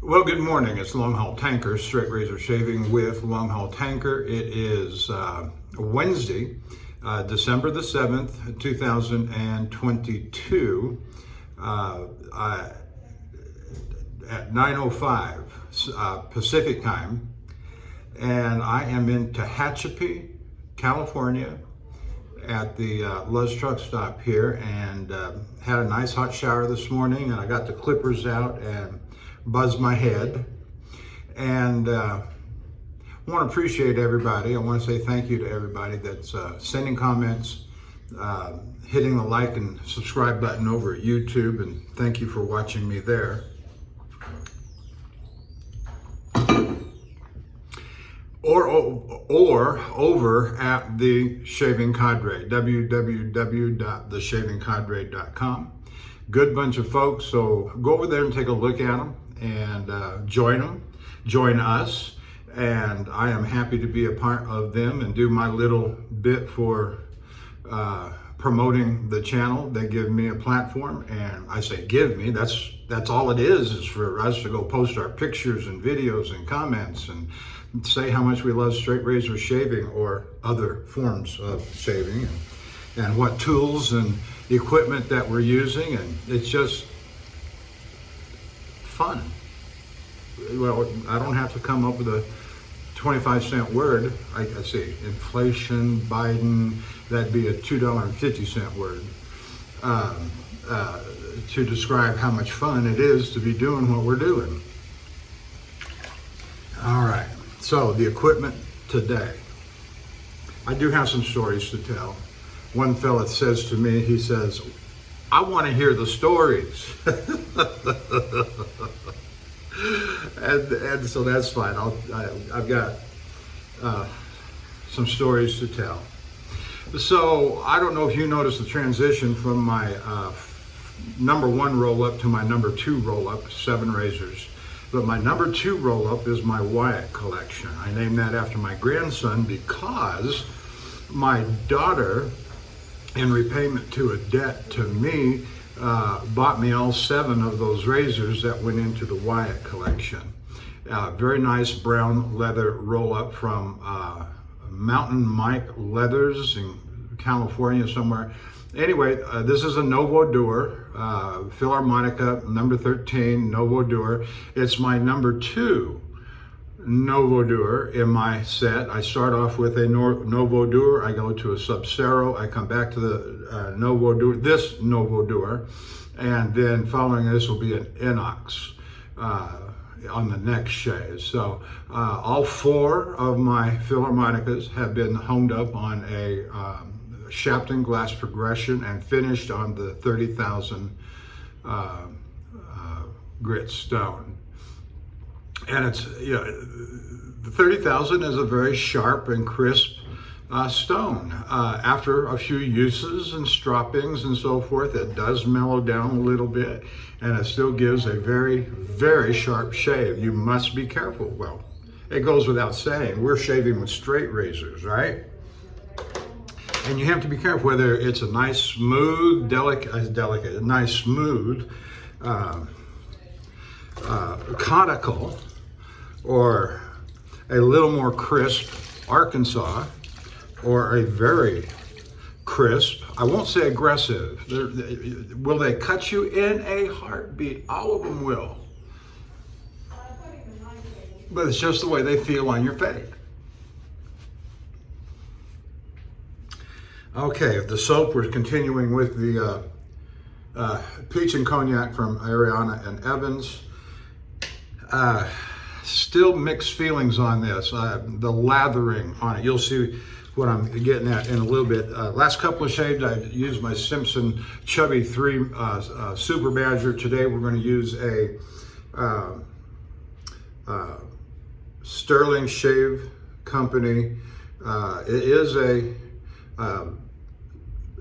Well, good morning. It's Longhaultanker, straight razor shaving with Longhaultanker. It is Wednesday, December the 7th, 2022, at 9:05 Pacific time. And I am in Tehachapi, California, at the Luz truck stop here, and had a nice hot shower this morning, and I got the clippers out and buzzed my head. And I want to appreciate everybody. I want to say thank you to everybody that's sending comments, hitting the like and subscribe button over at YouTube, and thank you for watching me there. Or over at the Shaving Cadre, www.theshavingcadre.com. Good bunch of folks, so go over there and take a look at them and join us, and I am happy to be a part of them and do my little bit for promoting the channel. They give me a platform, and I say give me, that's all it is for us to go post our pictures and videos and comments and say how much we love straight razor shaving or other forms of shaving, and what tools and equipment that we're using, and it's just fun. Well, I don't have to come up with a 25-cent word. I see inflation, Biden, that'd be a $2.50 word to describe how much fun it is to be doing what we're doing. All right. So the equipment today, I do have some stories to tell. One fella says to me, he says, I want to hear the stories. and so that's fine. I've got some stories to tell. So I don't know if you noticed the transition from my number 1 roll-up to my number 2 roll-up, 7 razors. But my number 2 roll-up is my Wyatt collection. I named that after my grandson because my daughter, in repayment to a debt to me, bought me all 7 of those razors that went into the Wyatt collection. Very nice brown leather roll-up from Mountain Mike Leathers in California somewhere. Anyway, this is a Novodur, Filarmonica number 13 Novodur. It's my number 2 Novodur in my set. I start off with a Novodur, I go to a Sub-Zero, I come back to the Novodur, this Novodur, and then following this will be an Inox on the next shave. So all 4 of my Filarmonicas have been honed up on a Shapton glass progression and finished on the 30,000 grit stone. And it's, the 30,000 is a very sharp and crisp stone. After a few uses and stroppings and so forth, it does mellow down a little bit, and it still gives a very, very sharp shave. You must be careful. Well, it goes without saying, we're shaving with straight razors, right? And you have to be careful whether it's a nice, smooth, nice, smooth, conical, or a little more crisp Arkansas, or a very crisp, I won't say aggressive. Will they cut you in a heartbeat? All of them will. But it's just the way they feel on your face. Okay, the soap, we're continuing with the peach and cognac from Ariana and Evans. Still mixed feelings on this. The lathering on it, you'll see what I'm getting at in a little bit. Last couple of shaves, I used my Simpson Chubby 3 Super Badger. Today we're going to use a Stirling Shave Company. It is a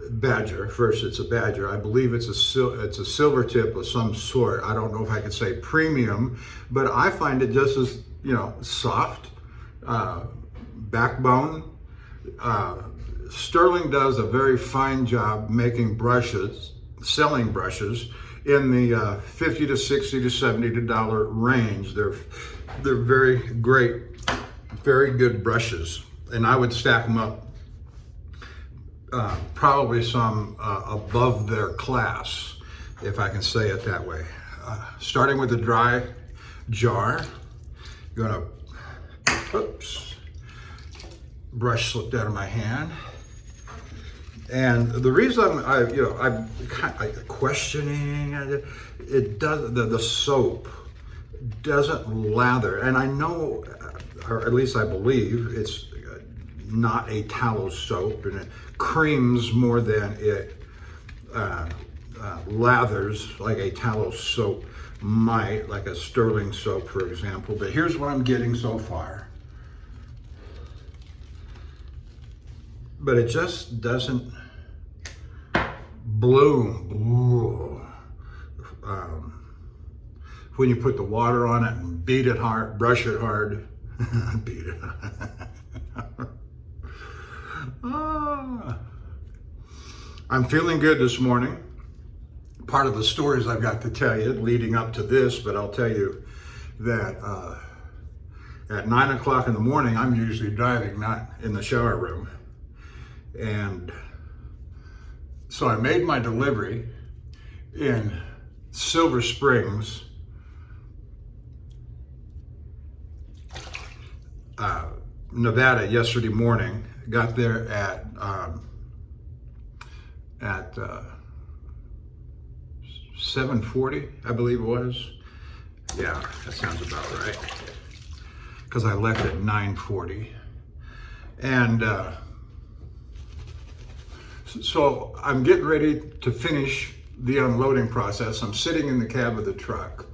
Badger. First, it's a Badger. I believe it's a silver tip of some sort. I don't know if I could say premium, but I find it just as, soft, backbone. Stirling does a very fine job making brushes, selling brushes in the $50 to $60 to $70 range. They're very great, very good brushes, and I would stack them up probably some above their class, if I can say it that way. Starting with the dry jar, you're gonna, oops, brush slipped out of my hand. And the reason I'm questioning, it does, the soap doesn't lather, and I know, or at least I believe, it's not a tallow soap, and it creams more than it lathers like a tallow soap might, like a Stirling soap, for example. But here's what I'm getting so far. But it just doesn't bloom. When you put the water on it and beat it hard, brush it hard, beat it. I'm feeling good this morning. Part of the stories I've got to tell you leading up to this, but I'll tell you that at 9 o'clock in the morning, I'm usually driving, not in the shower room. And so I made my delivery in Silver Springs, Nevada yesterday morning. Got there at 7:40, I believe it was. Yeah, that sounds about right. Because I left at 9:40. And so I'm getting ready to finish the unloading process. I'm sitting in the cab of the truck.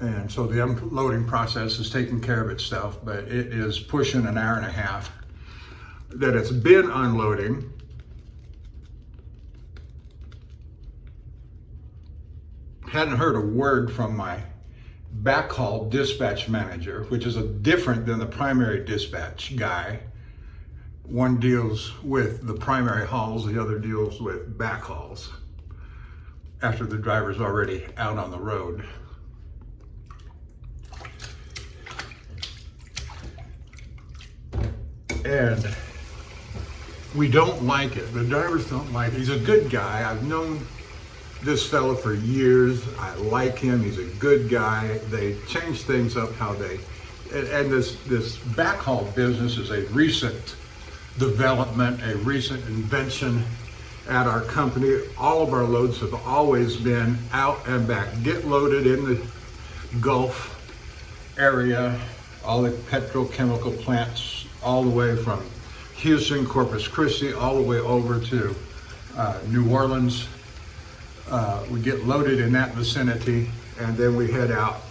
And so the unloading process is taking care of itself, but it is pushing an hour and a half that it's been unloading. Hadn't heard a word from my backhaul dispatch manager, which is different than the primary dispatch guy. One deals with the primary hauls, the other deals with backhauls after the driver's already out on the road. And we don't like it. The drivers don't like it. He's a good guy. I've known this fella for years. I like him. He's a good guy. They change things up how they, and this backhaul business is a recent development, a recent invention at our company. All of our loads have always been out and back. Get loaded in the Gulf area, all the petrochemical plants, all the way from Houston, Corpus Christi, all the way over to New Orleans. We get loaded in that vicinity, and then we head out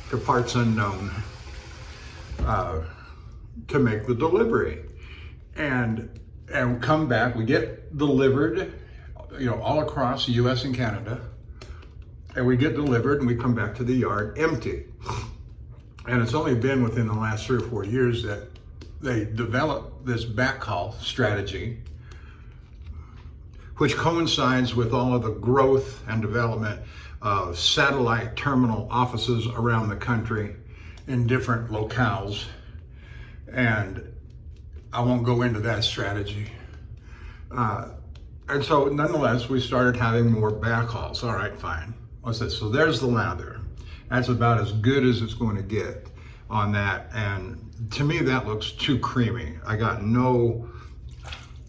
to parts unknown to make the delivery. And come back, we get delivered, all across the US and Canada, and we get delivered and we come back to the yard empty. And it's only been within the last 3 or 4 years that they developed this backhaul strategy, which coincides with all of the growth and development of satellite terminal offices around the country in different locales. And I won't go into that strategy. And so nonetheless, we started having more backhauls. All right, fine. What's this? So there's the lather. That's about as good as it's going to get on that. And to me, that looks too creamy. I got no,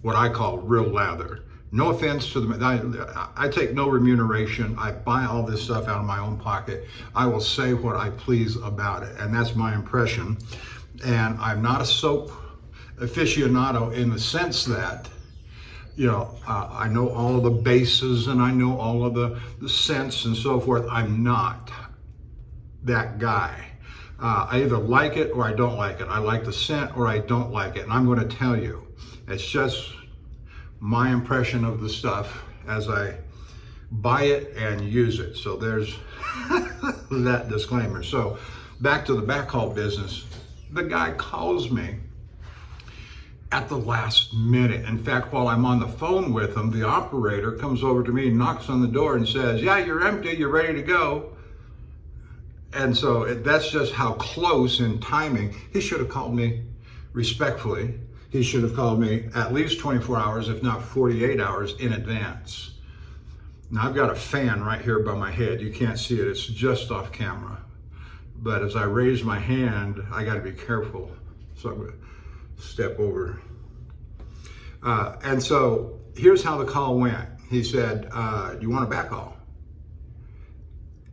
what I call real lather. No offense to I take no remuneration. I buy all this stuff out of my own pocket. I will say what I please about it. And that's my impression. And I'm not a soap aficionado in the sense that, I know all of the bases and I know all of the scents and so forth. I'm not that guy. I either like it or I don't like it. I like the scent or I don't like it. And I'm going to tell you, it's just my impression of the stuff as I buy it and use it. So there's that disclaimer. So back to the backhaul business. The guy calls me at the last minute. In fact, while I'm on the phone with him, the operator comes over to me, knocks on the door and says, "Yeah, you're empty, you're ready to go." And so that's just how close in timing. He should have called me respectfully. He should have called me at least 24 hours, if not 48 hours in advance. Now I've got a fan right here by my head. You can't see it, it's just off camera. But as I raise my hand, I gotta be careful. So I'm gonna step over. And so here's how the call went. He said, "Do you want a backhaul?"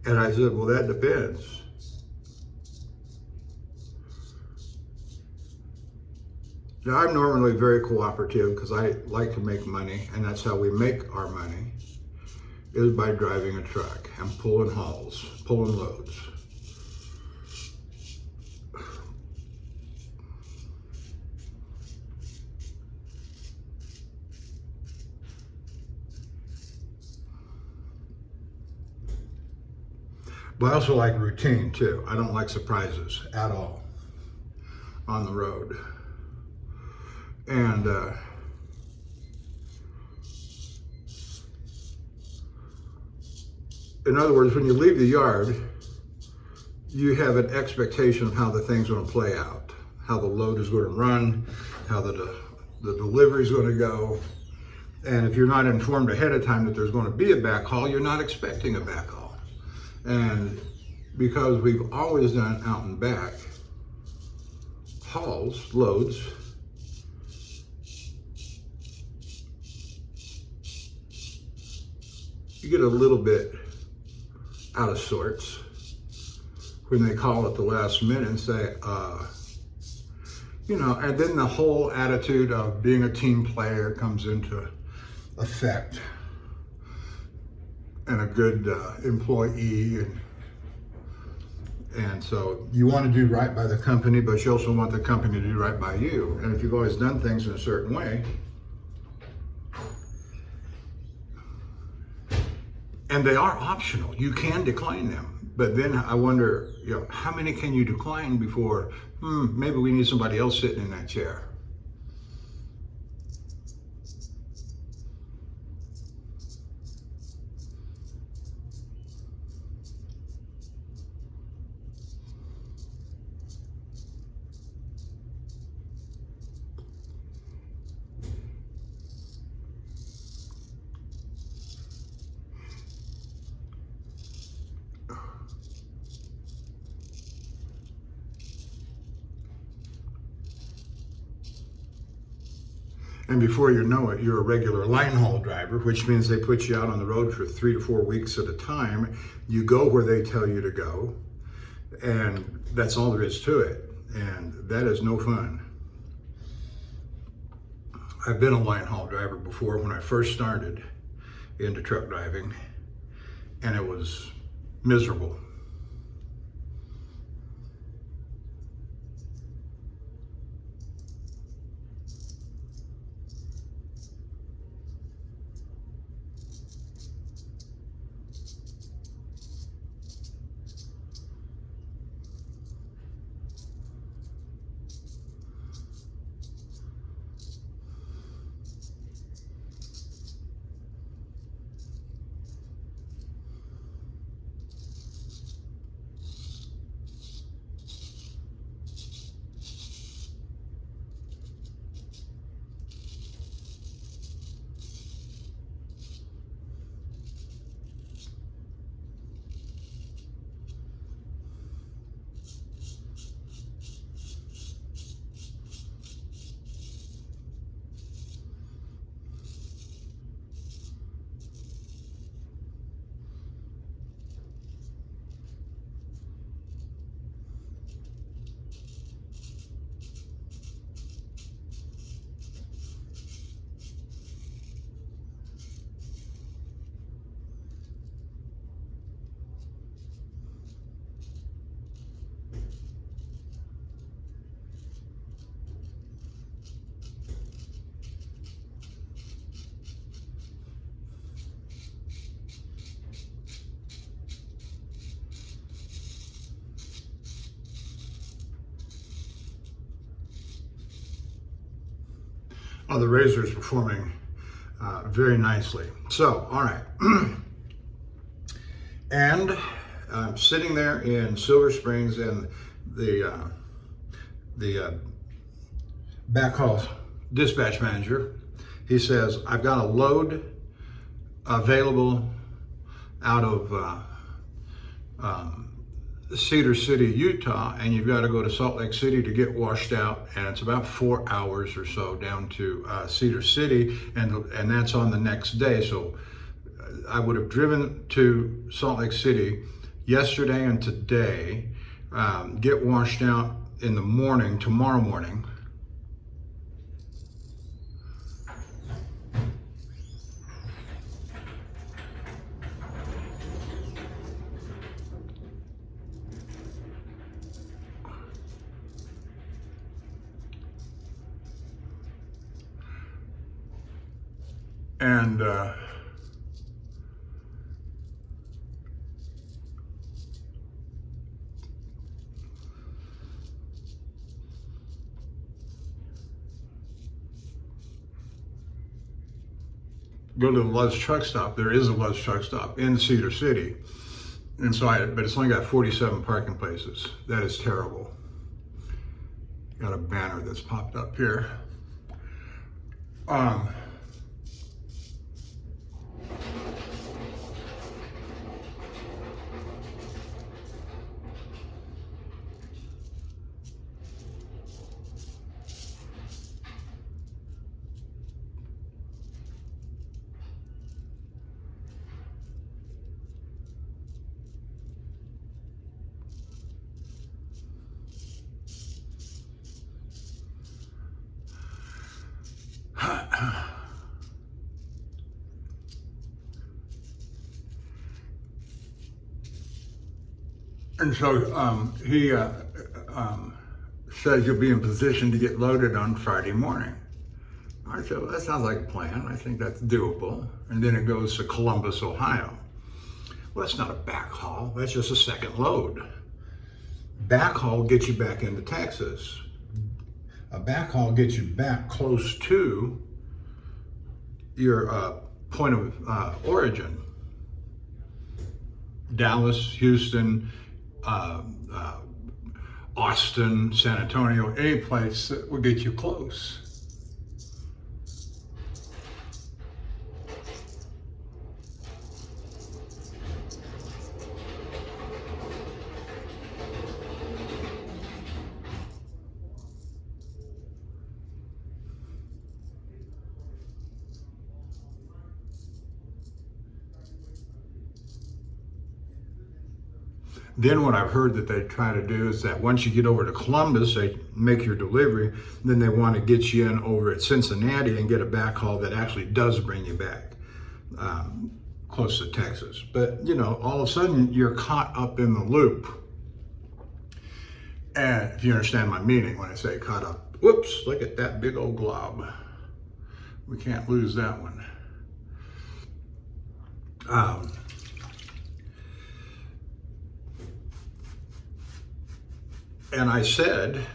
And I said, "Well, that depends." Now, I'm normally very cooperative because I like to make money, and that's how we make our money, is by driving a truck and pulling hauls, pulling loads. But I also like routine too. I don't like surprises at all on the road. And in other words, when you leave the yard, you have an expectation of how the thing's going to play out, how the load is going to run, how the delivery is going to go. And if you're not informed ahead of time that there's going to be a backhaul, you're not expecting a backhaul. And because we've always done out and back hauls, loads, you get a little bit out of sorts when they call at the last minute and say, and then the whole attitude of being a team player comes into effect, and a good employee, and so you want to do right by the company, but you also want the company to do right by you. And if you've always done things in a certain way, and they are optional, you can decline them. But then I wonder, how many can you decline before, maybe we need somebody else sitting in that chair? And before you know it, you're a regular line haul driver, which means they put you out on the road for 3 to 4 weeks at a time. You go where they tell you to go, and that's all there is to it. And that is no fun. I've been a line haul driver before when I first started into truck driving, and it was miserable. Oh, the razor is performing very nicely. So, all right. And I'm sitting there in Silver Springs, and the backhaul dispatch manager, he says, I've got a load available out of Cedar City, Utah, and you've got to go to Salt Lake City to get washed out, and it's about 4 hours or so down to Cedar City, and that's on the next day. So I would have driven to Salt Lake City yesterday and today, get washed out in the morning, tomorrow morning. And go to the Love's truck stop. There is a Love's truck stop in Cedar City. And so but it's only got 47 parking places. That is terrible. Got a banner that's popped up here. And so he says you'll be in position to get loaded on Friday morning. I said, well, that sounds like a plan. I think that's doable. And then it goes to Columbus, Ohio. Well, that's not a backhaul. That's just a second load. Backhaul gets you back into Texas. A backhaul gets you back close to your point of origin. Dallas, Houston, Austin, San Antonio, any place that will get you close. Then what I've heard that they try to do is that once you get over to Columbus, they make your delivery, then they want to get you in over at Cincinnati and get a backhaul that actually does bring you back close to Texas. But, you know, all of a sudden you're caught up in the loop. And if you understand my meaning when I say caught up, whoops, look at that big old glob. We can't lose that one. And I said,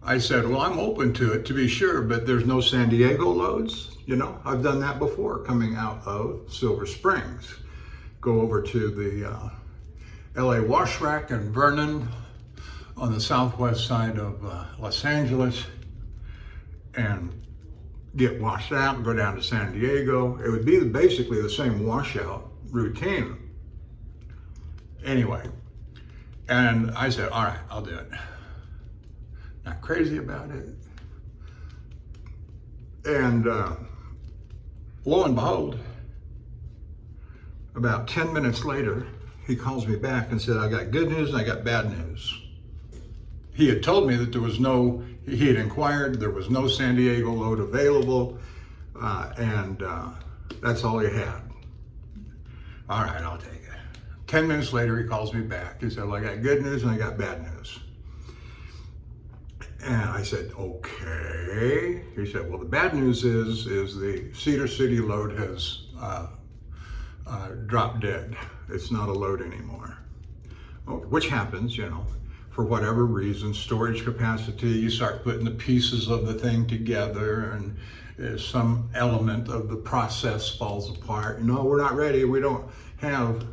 well, I'm open to it, to be sure, but there's no San Diego loads. You know, I've done that before, coming out of Silver Springs. Go over to the LA Wash Rack in Vernon on the southwest side of Los Angeles and get washed out and go down to San Diego. It would be basically the same washout routine. Anyway. And I said, all right, I'll do it. Not crazy about it. And lo and behold, about 10 minutes later, he calls me back and said, I got good news and I got bad news. He had told me that there was no, he had inquired, there was no San Diego load available, and that's all he had. All right, I'll take it. 10 minutes later, he calls me back. He said, well, I got good news and I got bad news. And I said, okay. He said, well, the bad news is the Cedar City load has dropped dead. It's not a load anymore. Which happens, you know, for whatever reason, storage capacity, you start putting the pieces of the thing together and some element of the process falls apart. No, we're not ready. We don't have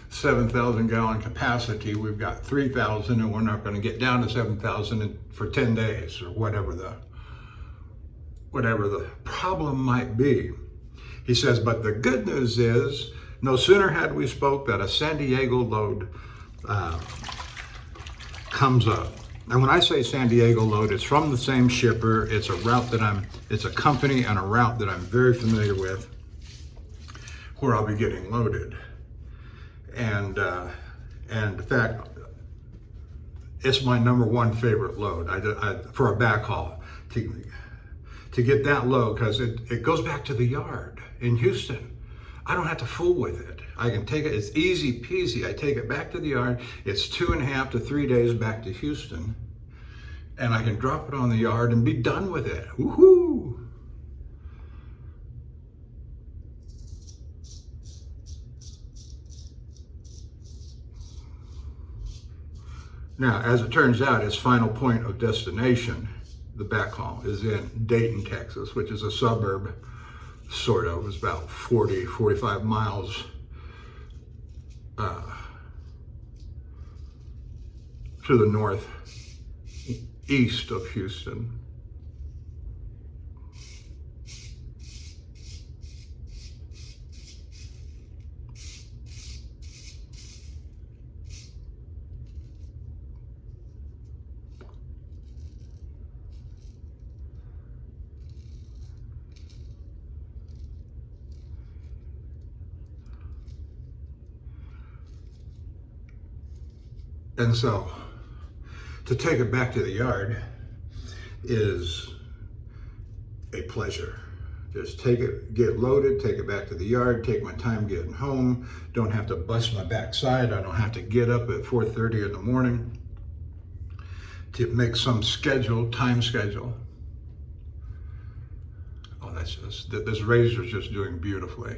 7,000 gallon capacity. We've got 3,000 and we're not going to get down to 7,000 for 10 days or whatever the problem might be. He says, but the good news is, no sooner had we spoke that a San Diego load comes up. And when I say San Diego load, it's from the same shipper. It's a route that it's a company and a route that I'm very familiar with, where I'll be getting loaded. And in fact, it's my number one favorite load for a backhaul to get that load, because it goes back to the yard in Houston. I don't have to fool with it. I can take it, it's easy peasy. I take it back to the yard. It's 2.5 to 3 days back to Houston. And I can drop it on the yard and be done with it. Woohoo! Now, as it turns out, its final point of destination, the backhaul, is in Dayton, Texas, which is a suburb, sort of. It's about 45 miles to the northeast of Houston. And so, to take it back to the yard is a pleasure. Just take it, get loaded, take it back to the yard, take my time getting home, don't have to bust my backside, I don't have to get up at 4:30 in the morning to make some time schedule. Oh, this razor's just doing beautifully.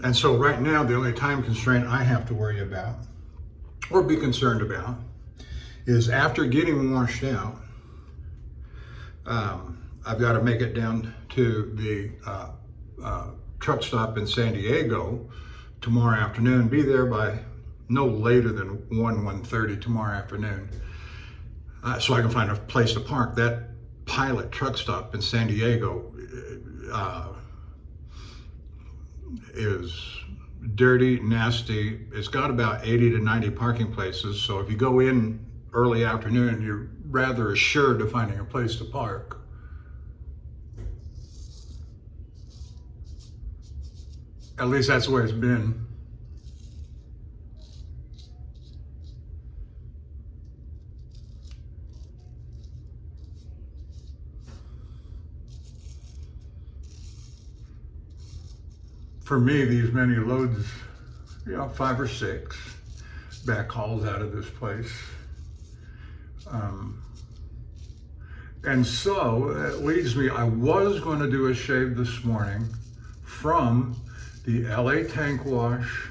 And so right now, the only time constraint I have to worry about or be concerned about is after getting washed out, I've got to make it down to the truck stop in San Diego tomorrow afternoon, be there by no later than 1:30 tomorrow afternoon, so I can find a place to park. That pilot truck stop in San Diego is dirty, nasty. It's got about 80 to 90 parking places, so if you go in early afternoon, you're rather assured of finding a place to park. At least that's the way it's been. For me, these many loads, 5 or 6 backhauls out of this place And so it leads me, I was going to do a shave this morning from the LA Tank Wash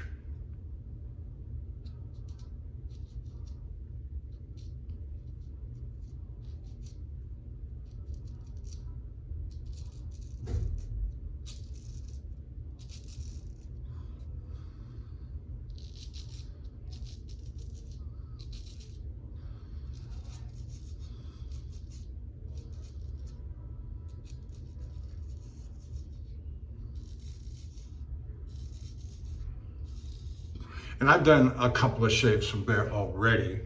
and I've done a couple of shaves from there already,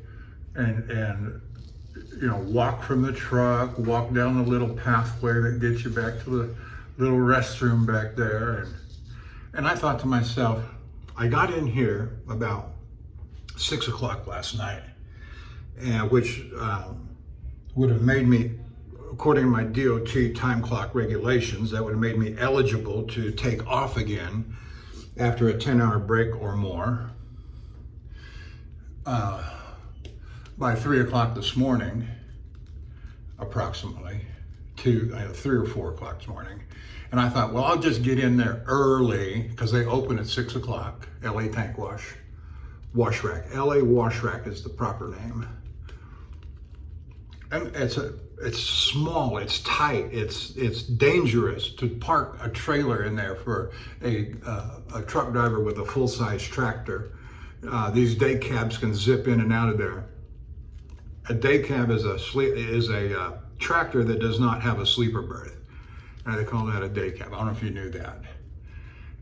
and you know, walk from the truck, walk down the little pathway that gets you back to the little restroom back there, and I thought to myself, I got in here about 6 o'clock last night, and which would have made me, according to my DOT time clock regulations, that would have made me eligible to take off again after a 10-hour break or more. By 3 o'clock this morning, approximately, to 3 or 4 o'clock this morning. And I thought, well, I'll just get in there early because they open at 6 o'clock, LA Tank Wash, Wash Rack. LA Wash Rack is the proper name. And it's small, it's tight, it's dangerous to park a trailer in there for a truck driver with a full-size tractor. These day cabs can zip in and out of there. A day cab is a tractor that does not have a sleeper berth. And they call that a day cab. I don't know if you knew that.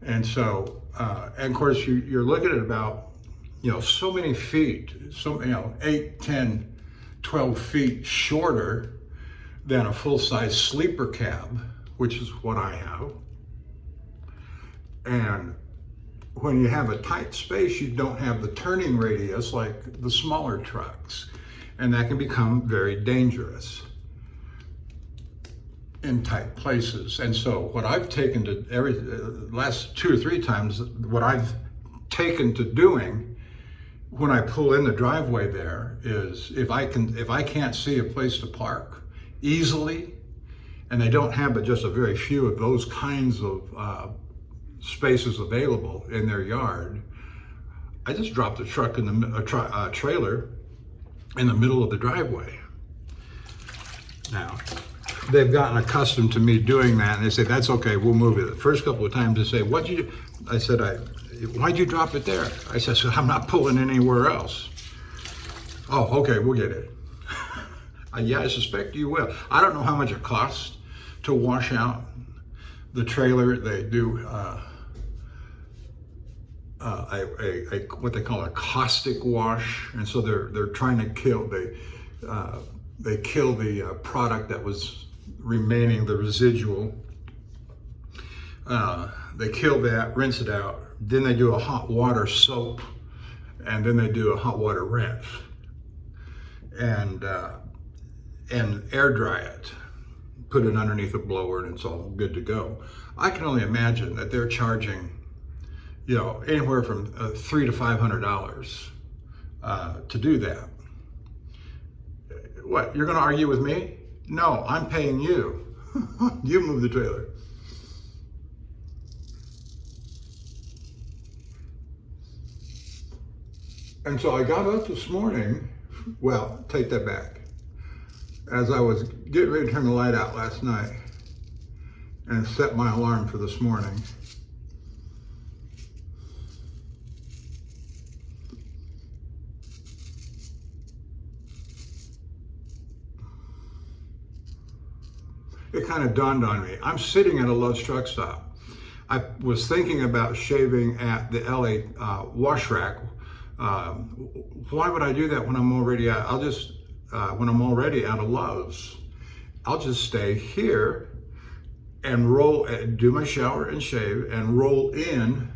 And so, and of course, you're looking at about, you know, so many feet, 8, 10, 12 feet shorter than a full-size sleeper cab, which is what I have. And when you have a tight space, you don't have the turning radius like the smaller trucks. And that can become very dangerous in tight places. And so what I've taken to last 2 or 3 times, what I've taken to doing when I pull in the driveway there is if I can't see a place to park easily, and they don't have but just a very few of those kinds of spaces available in their yard, I just drop the truck in the trailer in the middle of the driveway. Now, they've gotten accustomed to me doing that, and they say, that's okay, we'll move it. The first couple of times they say, what'd you do? I said, why'd you drop it there? I said, so I'm not pulling anywhere else. Oh, okay, we'll get it. Yeah, I suspect you will. I don't know how much it costs to wash out the trailer. They do what they call a caustic wash, and so they're trying to kill they kill the product that was remaining, the residual. They kill that, rinse it out. Then they do a hot water soap, and then they do a hot water rinse, and air dry it. Put it underneath a blower, and it's all good to go. I can only imagine that they're charging, you know, anywhere from $300 to $500 to do that. What, you're gonna argue with me? No, I'm paying you. You move the trailer. And so I got up this morning, well, take that back. As I was getting ready to turn the light out last night and set my alarm for this morning, it kind of dawned on me. I'm sitting at a Love's truck stop. I was thinking about shaving at the LA Wash Rack. Why would I do that when I'm already out? When I'm already out of Love's, I'll just stay here and do my shower and shave and roll in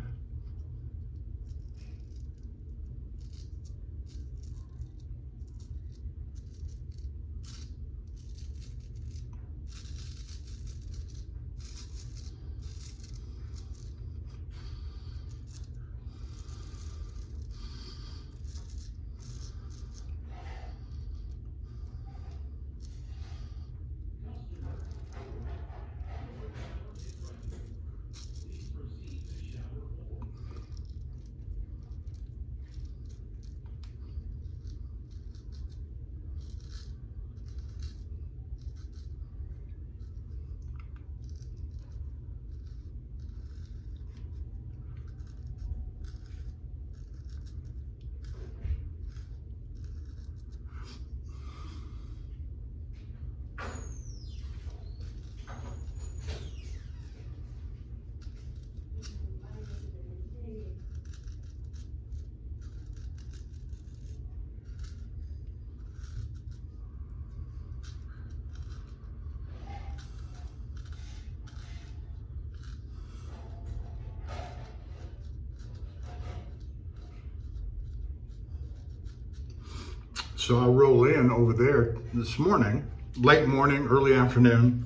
So I'll roll in over there this morning, late morning, early afternoon,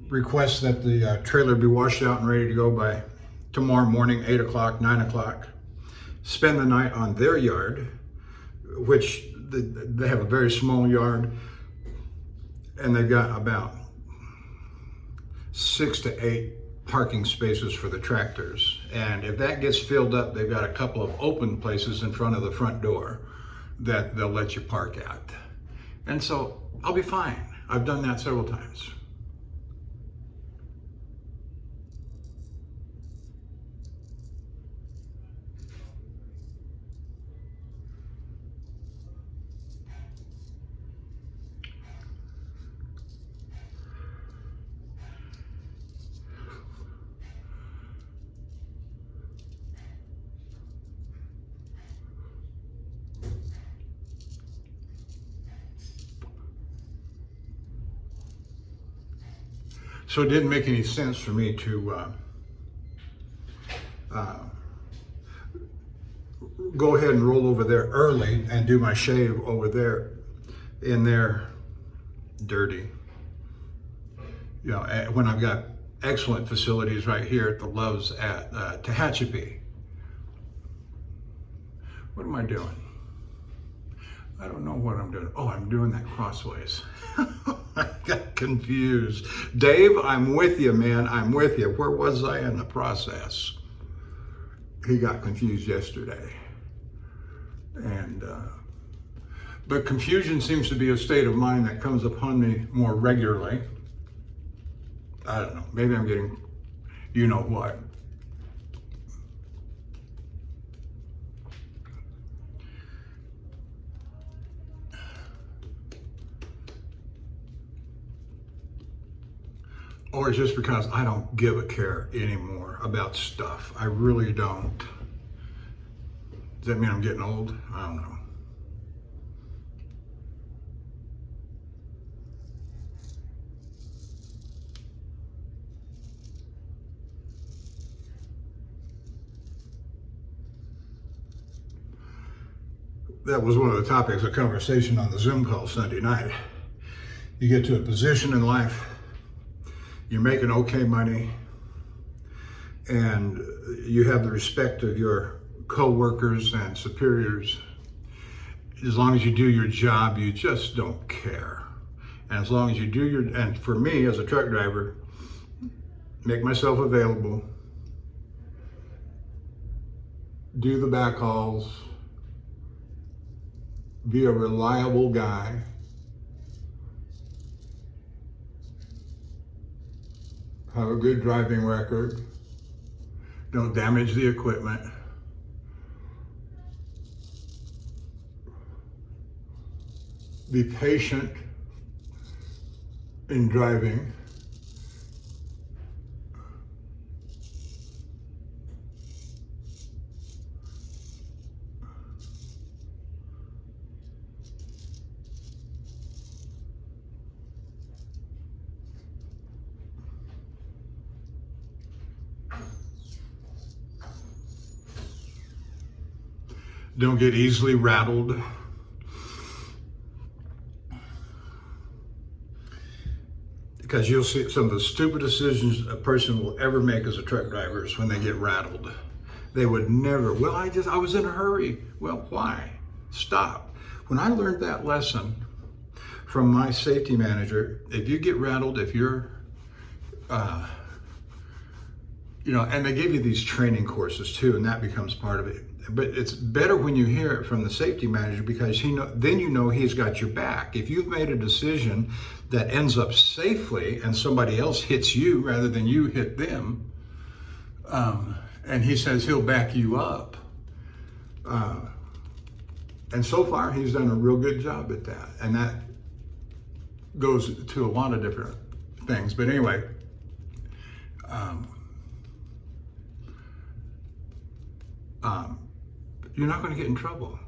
request that the trailer be washed out and ready to go by tomorrow morning, 8 o'clock, 9 o'clock. Spend the night on their yard, which they have a very small yard, and they've got about 6 to 8 parking spaces for the tractors. And if that gets filled up, they've got a couple of open places in front of the front door that they'll let you park at. And so I'll be fine. I've done that several times. So it didn't make any sense for me to go ahead and roll over there early and do my shave over there in there dirty. You know, when I've got excellent facilities right here at the Loves at Tehachapi. What am I doing? I don't know what I'm doing. Oh, I'm doing that crossways. I got confused. Dave, I'm with you, man. I'm with you. Where was I in the process? He got confused yesterday. And, but confusion seems to be a state of mind that comes upon me more regularly. I don't know. Maybe I'm getting, you know what. Or it's just because I don't give a care anymore about stuff. I really don't. Does that mean I'm getting old? I don't know. That was one of the topics of conversation on the Zoom call Sunday night. You get to a position in life, you're making okay money, and you have the respect of your co-workers and superiors. As long as you do your job, you just don't care. And as long as you do your, and for me as a truck driver, make myself available, do the backhauls, be a reliable guy, have a good driving record, don't damage the equipment, be patient in driving, don't get easily rattled. Because you'll see some of the stupidest decisions a person will ever make as a truck driver is when they get rattled. They would never, well, I was in a hurry. Well, why? Stop. When I learned that lesson from my safety manager, if you get rattled, if you're, and they give you these training courses too, and that becomes part of it. But it's better when you hear it from the safety manager because then you know he's got your back. If you've made a decision that ends up safely and somebody else hits you rather than you hit them, and he says he'll back you up. And so far he's done a real good job at that. And that goes to a lot of different things. But anyway, you're not going to get in trouble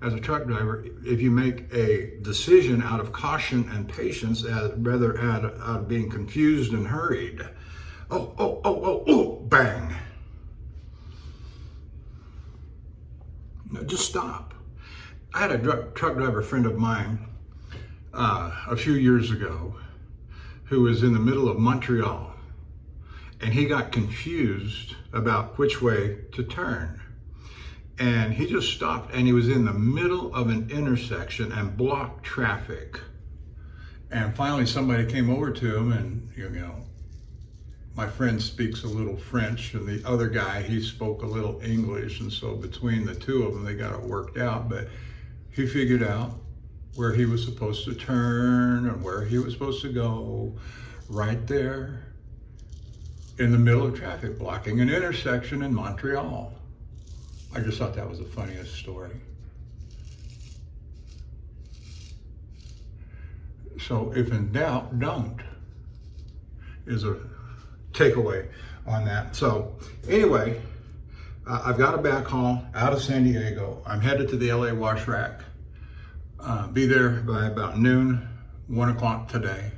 as a truck driver if you make a decision out of caution and patience rather out of being confused and hurried. Oh, bang. No, just stop. I had a truck driver friend of mine a few years ago who was in the middle of Montreal, and he got confused about which way to turn. And he just stopped, and he was in the middle of an intersection and blocked traffic. And finally somebody came over to him, and you know, my friend speaks a little French, and the other guy, he spoke a little English, and so between the two of them, they got it worked out. But he figured out where he was supposed to turn and where he was supposed to go, right there in the middle of traffic, blocking an intersection in Montreal. I just thought that was the funniest story. So if in doubt, don't, is a takeaway on that. So anyway, I've got a backhaul out of San Diego. I'm headed to the LA wash rack. Be there by about noon, 1 o'clock today.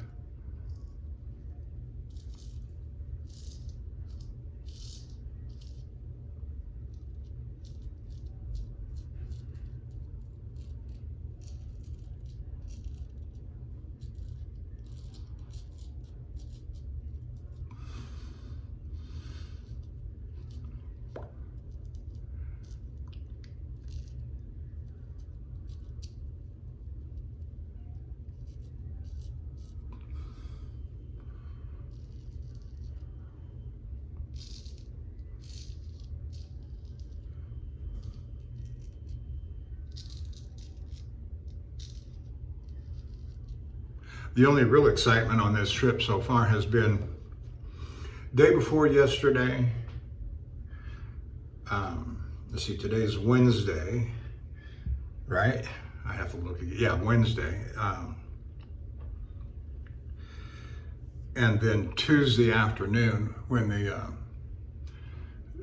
The only real excitement on this trip so far has been day before yesterday. Let's see, today's Wednesday, right? I have to look again. Yeah, Wednesday. And then Tuesday afternoon, when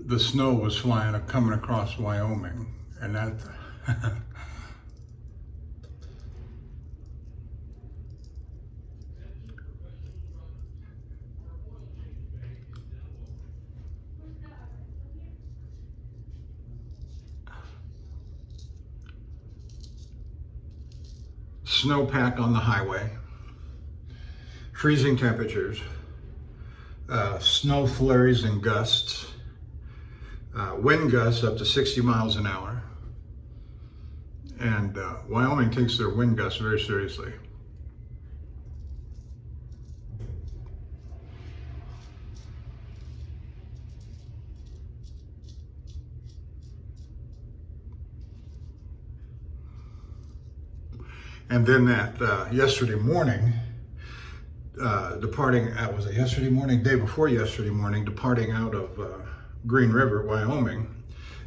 the snow was flying, coming across Wyoming, and that. Snowpack on the highway, freezing temperatures, snow flurries and gusts, wind gusts up to 60 miles an hour. And Wyoming takes their wind gusts very seriously. And then that yesterday morning, was it yesterday morning? Day before yesterday morning, departing out of Green River, Wyoming,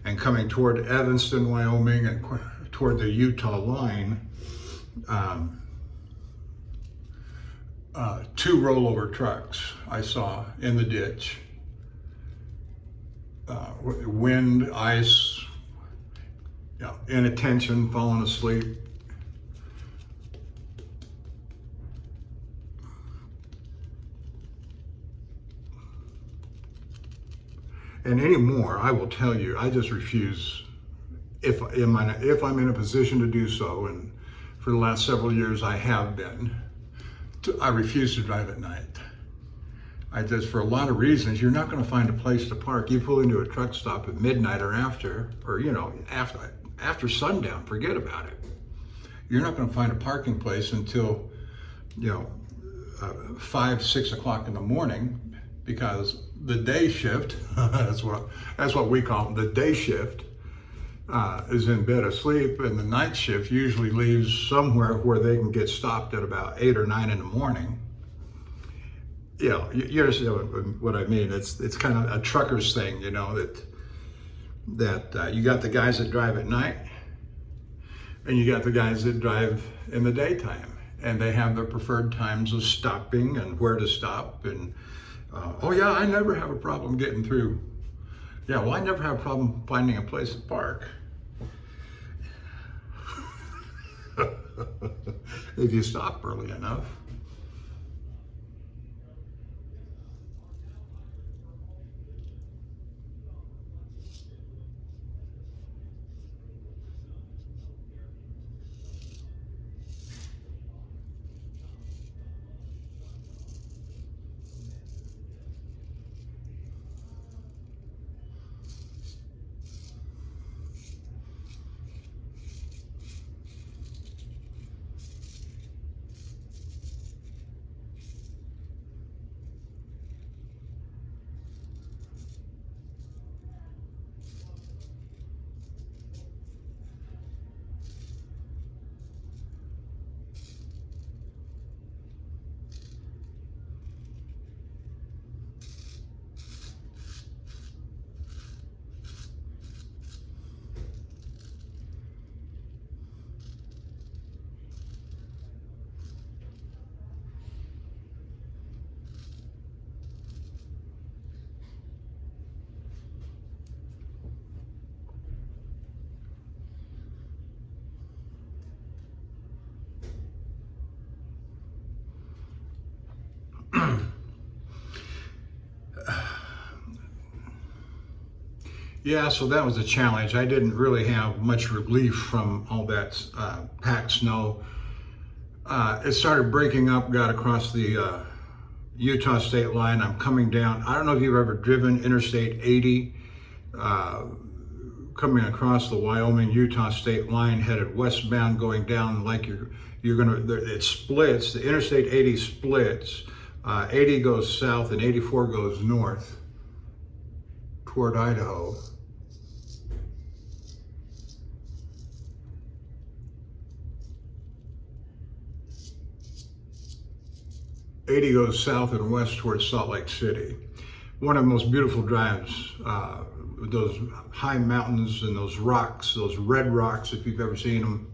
and coming toward Evanston, Wyoming, and toward the Utah line, 2 rollover trucks I saw in the ditch. Wind, ice, inattention, falling asleep. And anymore, I will tell you, I just refuse, if I'm in a position to do so, and for the last several years I have been, I refuse to drive at night. I just, for a lot of reasons, you're not going to find a place to park. You pull into a truck stop at midnight or after, or after sundown, forget about it. You're not going to find a parking place until 5, 6 o'clock in the morning, because the day shift, that's what we call them, the day shift, is in bed asleep, and the night shift usually leaves somewhere where they can get stopped at about 8 or 9 in the morning. You understand what I mean. It's kind of a trucker's thing, that you got the guys that drive at night, and you got the guys that drive in the daytime, and they have their preferred times of stopping and where to stop. And oh yeah, I never have a problem getting through. Yeah, well, I never have a problem finding a place to park. If you stop early enough. Yeah, so that was a challenge. I didn't really have much relief from all that packed snow. It started breaking up, got across the Utah state line. I'm coming down. I don't know if you've ever driven Interstate 80, coming across the Wyoming-Utah state line, headed westbound, going down like you're gonna. It splits. The Interstate 80 splits. 80 goes south and 84 goes north toward Idaho. '80 goes south and west towards Salt Lake City. One of the most beautiful drives, those high mountains and those rocks, those red rocks, if you've ever seen them.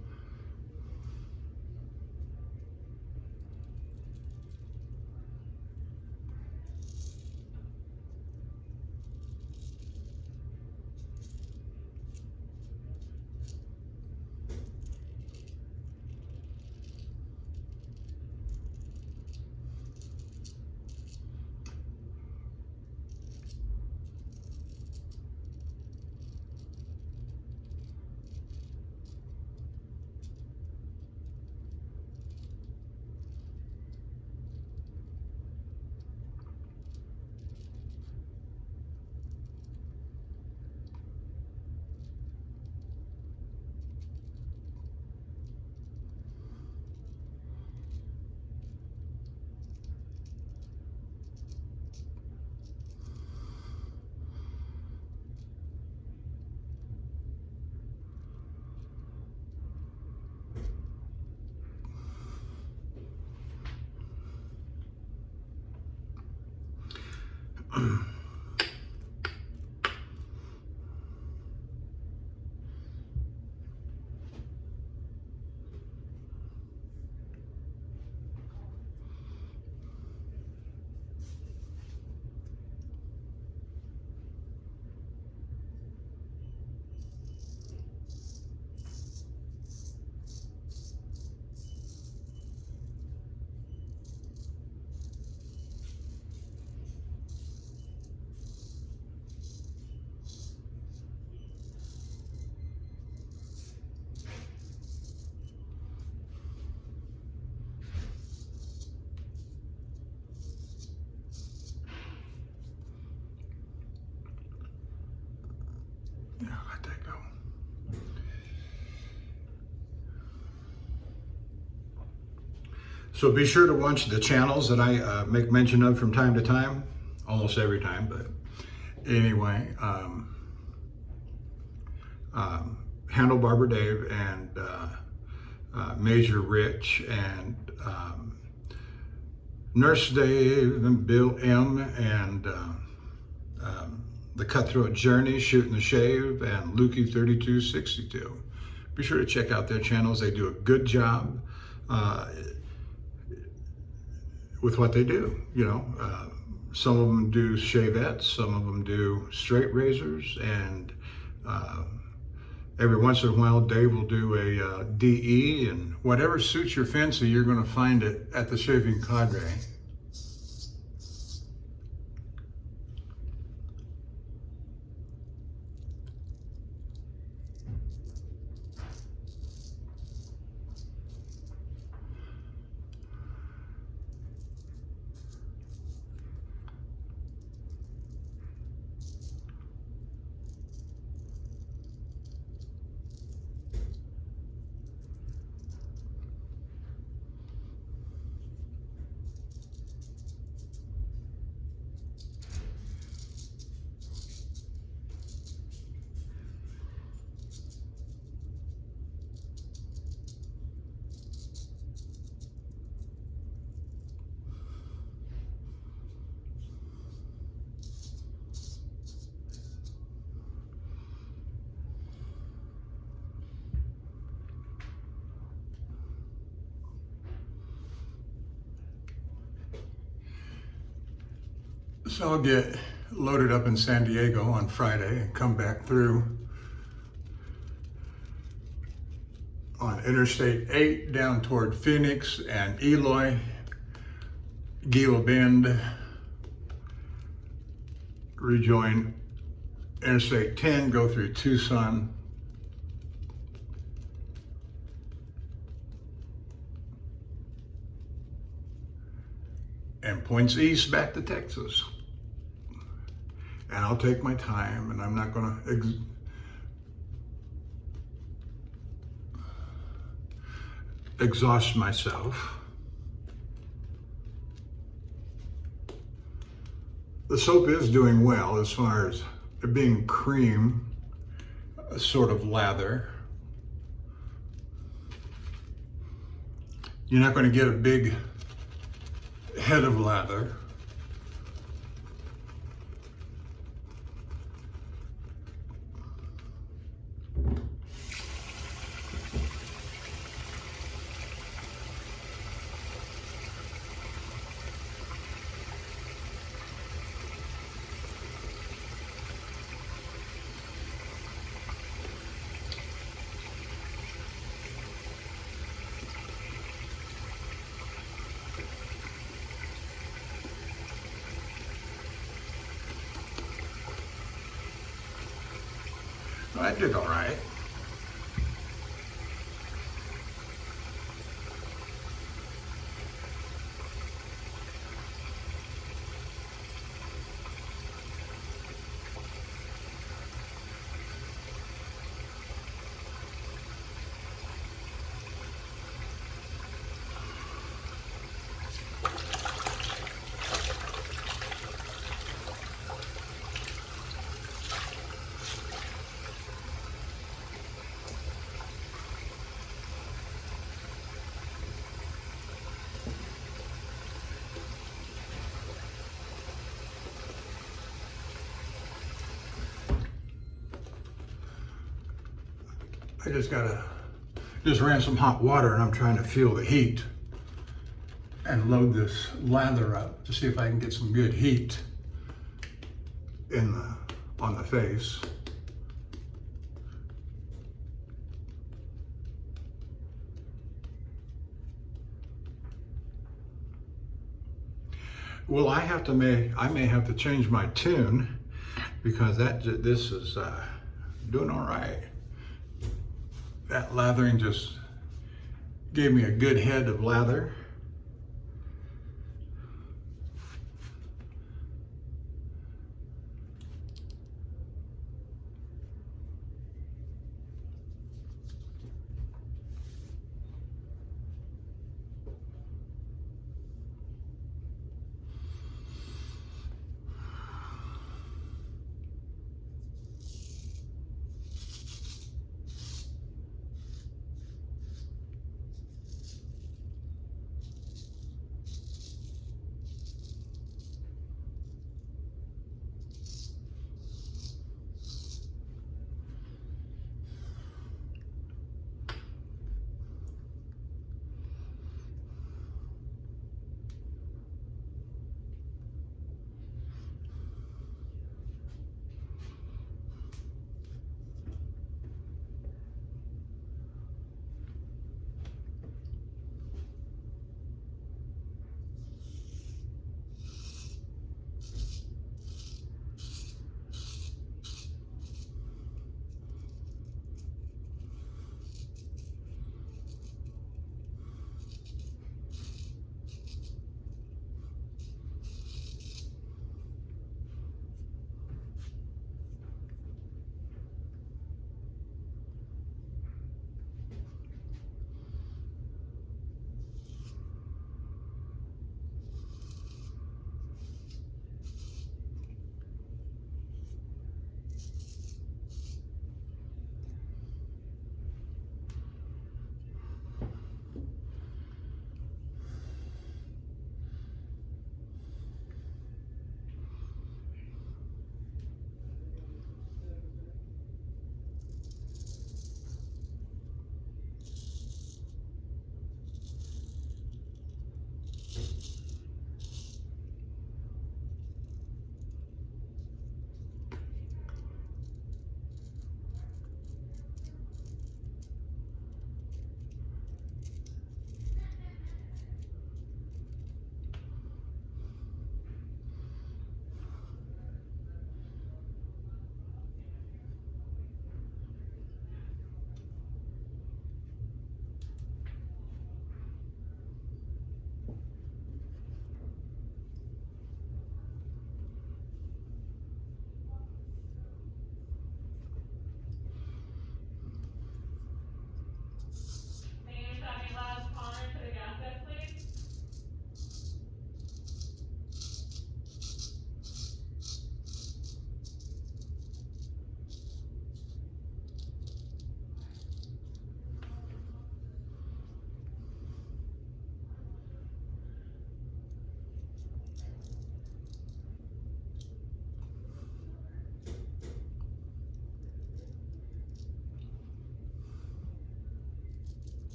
Yeah, let that go. So be sure to watch the channels that I make mention of from time to time, almost every time, but anyway, Handlebarber Dave and Major Rich and Nurse Dave and Bill M and The Cutthroat Journey, Shooting the Shave, and Lukey 3262. Be sure to check out their channels. They do a good job with what they do. You know, some of them do shavettes, some of them do straight razors, and every once in a while Dave will do a DE, and whatever suits your fancy, you're going to find it at the Shaving Cadre. So I'll get loaded up in San Diego on Friday and come back through on Interstate 8 down toward Phoenix and Eloy, Gila Bend, rejoin Interstate 10, go through Tucson, and points east back to Texas. And I'll take my time, and I'm not going to exhaust myself. The soap is doing well as far as it being cream, a sort of lather. You're not going to get a big head of lather. I did all right. I just ran some hot water and I'm trying to feel the heat and load this lather up to see if I can get some good heat on the face. Well, I may have to change my tune because this is doing all right. That lathering just gave me a good head of lather.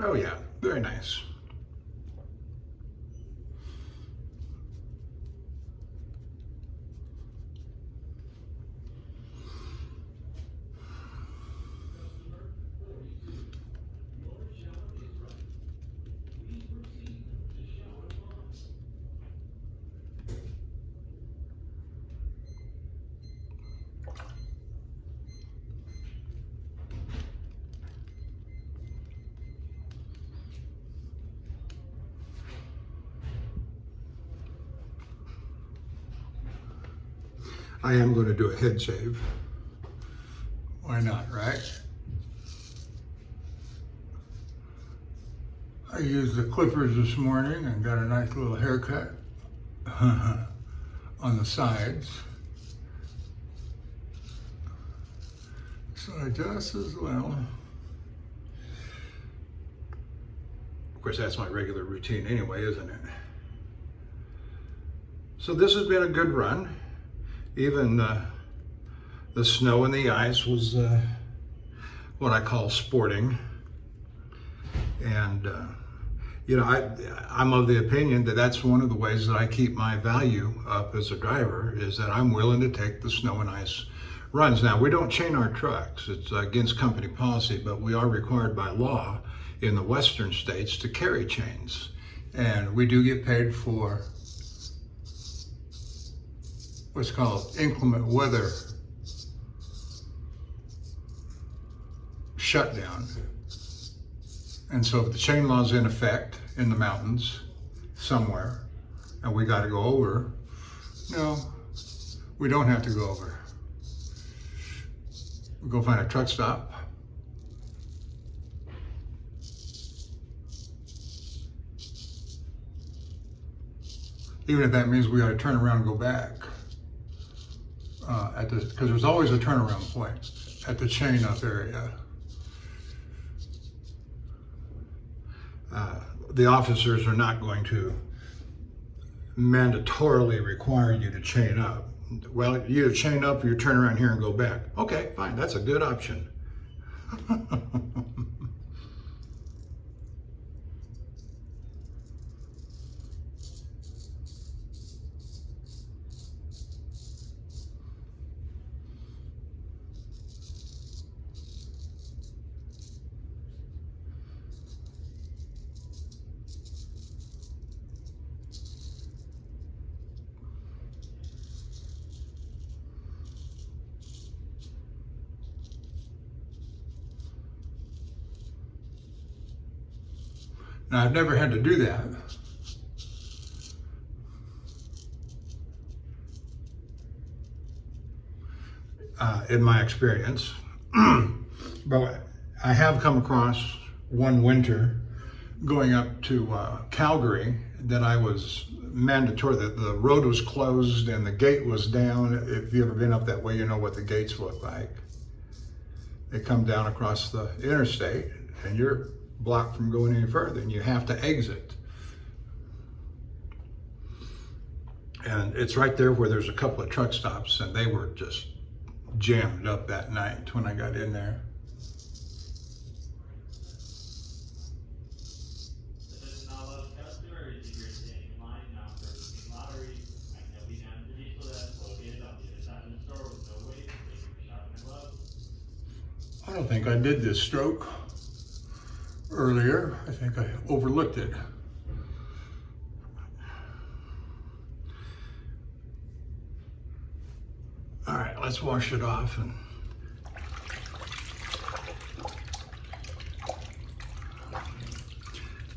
Oh yeah, very nice. I am going to do a head shave. Why not, right? I used the clippers this morning and got a nice little haircut on the sides. So I just as well. Of course, that's my regular routine anyway, isn't it? So this has been a good run. Even the snow and the ice was what I call sporting. And, you know, I'm of the opinion that that's one of the ways that I keep my value up as a driver, is that I'm willing to take the snow and ice runs. Now, we don't chain our trucks. It's against company policy, but we are required by law in the western states to carry chains. And we do get paid for what's called inclement weather shutdown. And so if the chain law's in effect in the mountains somewhere and we got to go over, no, we don't have to go over. We go find a truck stop. Even if that means we got to turn around and go back. Because there's always a turnaround point at the chain up area. The officers are not going to mandatorily require you to chain up. Well, you either chain up or you turn around here and go back. Okay, fine, that's a good option. Now, I've never had to do that. In my experience. But I have come across one winter going up to Calgary that I was mandatory, that the road was closed and the gate was down. If you've ever been up that way, you know what the gates look like. They come down across the interstate and you're blocked from going any further and you have to exit. And it's right there where there's a couple of truck stops and they were just jammed up that night when I got in there. I don't think I did this stroke earlier. I think I overlooked it. All right, let's wash it off and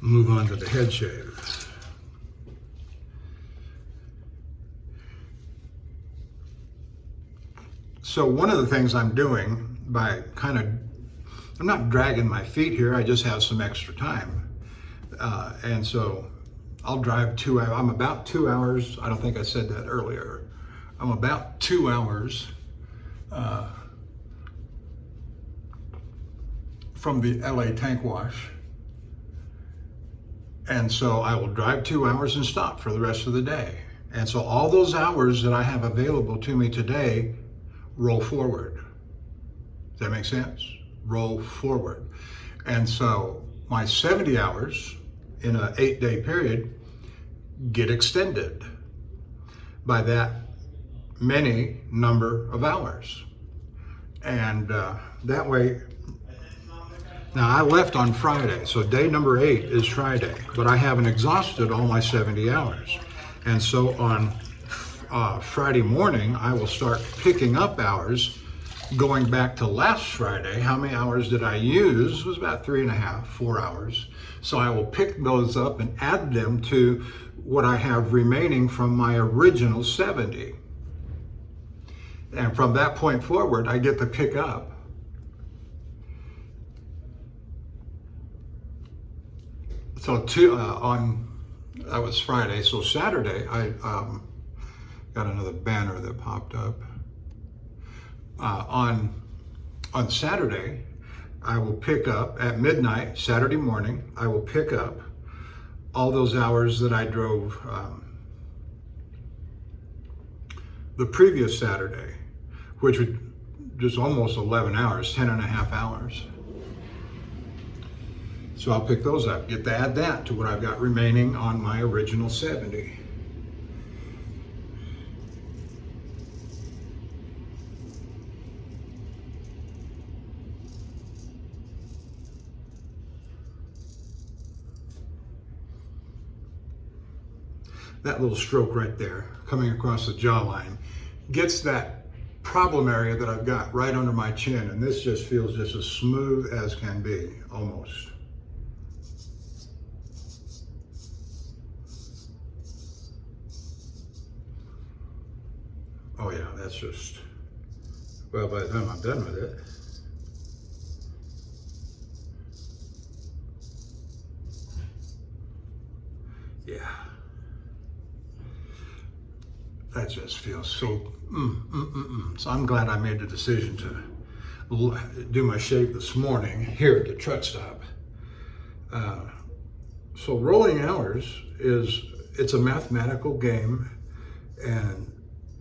move on to the head shave. So one of the things I'm doing by I'm not dragging my feet here, I just have some extra time. And so I'll drive 2 hours. I'm about 2 hours. I don't think I said that earlier. I'm about 2 hours from the LA tank wash. And so I will drive 2 hours and stop for the rest of the day. And so all those hours that I have available to me today roll forward. Does that make sense? Roll forward. And so my 70 hours in an 8-day period get extended by that many number of hours. And that way, now I left on Friday, so day number 8 is Friday, but I haven't exhausted all my 70 hours. And so on Friday morning, I will start picking up hours. Going back to last Friday, how many hours did I use? It was about 3.5, 4 hours. So I will pick those up and add them to what I have remaining from my original 70. And from that point forward, I get to pick up so that was Friday. So Saturday, I got another banner that popped up. On Saturday, I will pick up at midnight, Saturday morning, I will pick up all those hours that I drove the previous Saturday, which was just almost 11 hours, 10.5 hours. So I'll pick those up, get to add that to what I've got remaining on my original 70. That little stroke right there, coming across the jawline, gets that problem area that I've got right under my chin, and this just feels just as smooth as can be, almost. Oh yeah, that's just, well, by the time I'm done with it, yeah. That just feels so, So I'm glad I made the decision to do my shave this morning here at the truck stop. So rolling hours it's a mathematical game, and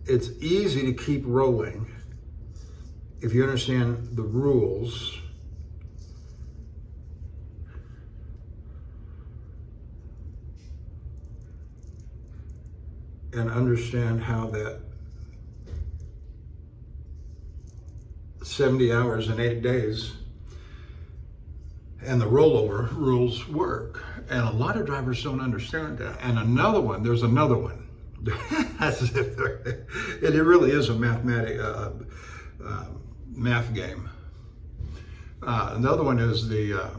it's easy to keep rolling if you understand the rules. And understand how that 70 hours and 8 days and the rollover rules work. And a lot of drivers don't understand that. And there's another one. It really is a math game. Another one is the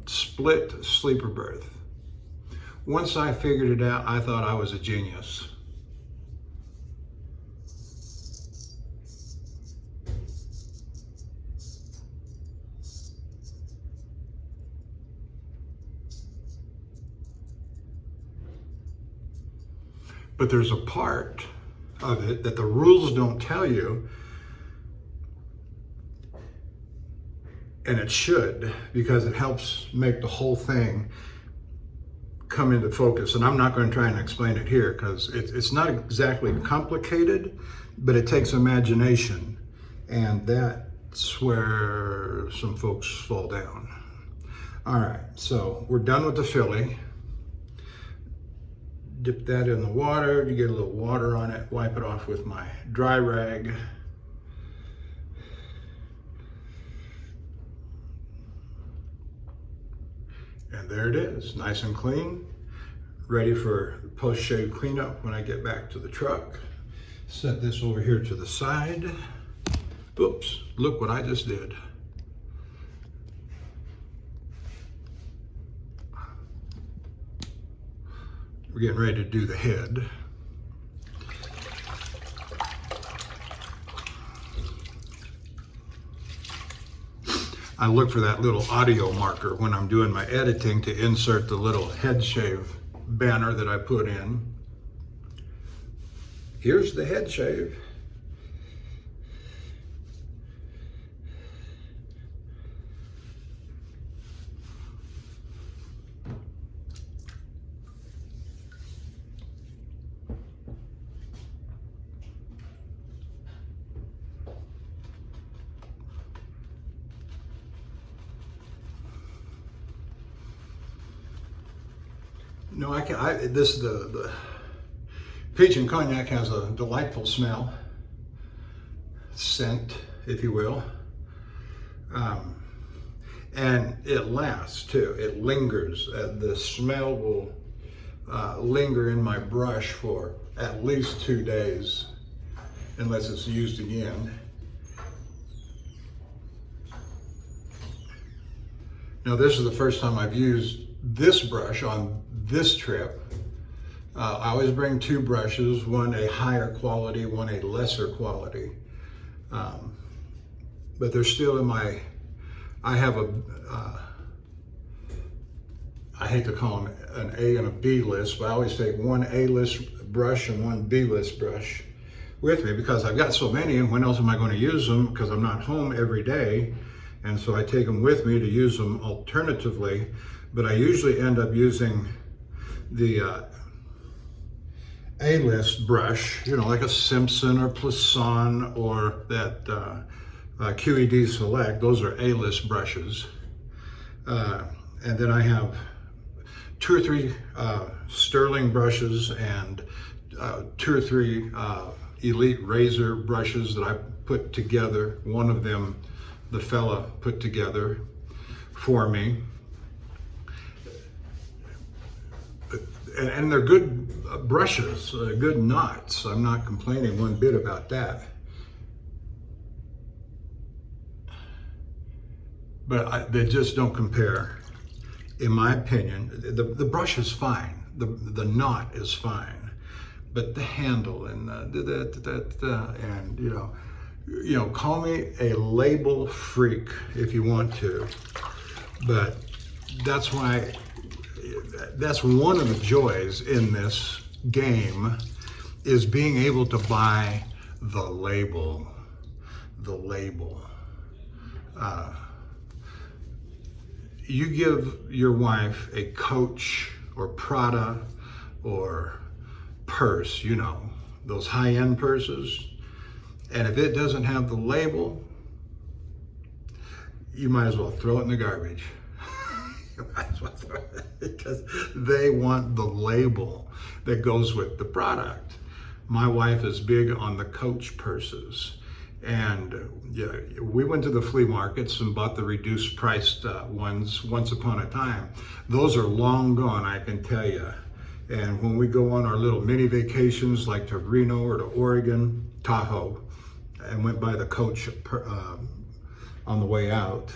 split sleeper berth. Once I figured it out, I thought I was a genius. But there's a part of it that the rules don't tell you, and it should, because it helps make the whole thing come into focus. And I'm not going to try and explain it here because it's not exactly complicated, but it takes imagination, and that's where some folks fall down. All right, so we're done with the filly. Dip that in the water, you get a little water on it, wipe it off with my dry rag. And there it is, nice and clean, ready for post-shave cleanup when I get back to the truck. Set this over here to the side. Oops, look what I just did. We're getting ready to do the head. I look for that little audio marker when I'm doing my editing to insert the little head shave banner that I put in. Here's the head shave. No, the peach and cognac has a delightful smell, scent, if you will. And it lasts too, it lingers. The smell will linger in my brush for at least 2 days, unless it's used again. Now this is the first time I've used this brush on this trip. I always bring 2 brushes, one a higher quality, one a lesser quality. But they're still in my, I have I hate to call them an A and a B list, but I always take one A list brush and one B list brush with me because I've got so many, and when else am I going to use them? Because I'm not home every day. And so I take them with me to use them alternatively, but I usually end up using the A-list brush, you know, like a Simpson or Plisson or that QED Select. Those are A-list brushes. And then I have 2 or 3 Stirling brushes and 2 or 3 Elite Razor brushes that I put together. One of them the fella put together for me. And they're good brushes, good knots. I'm not complaining one bit about that. But they just don't compare, in my opinion. The brush is fine, the knot is fine, but the handle and and you know, call me a label freak if you want to, but that's why, that's one of the joys in this game, is being able to buy the label. You give your wife a Coach or Prada or purse, you know, those high-end purses, and if it doesn't have the label, you might as well throw it in the garbage. You might as well throw it, because they want the label that goes with the product. My wife is big on the Coach purses. And yeah, we went to the flea markets and bought the reduced priced ones once upon a time. Those are long gone, I can tell you. And when we go on our little mini vacations, like to Reno or to Oregon, Tahoe, and went by the Coach on the way out,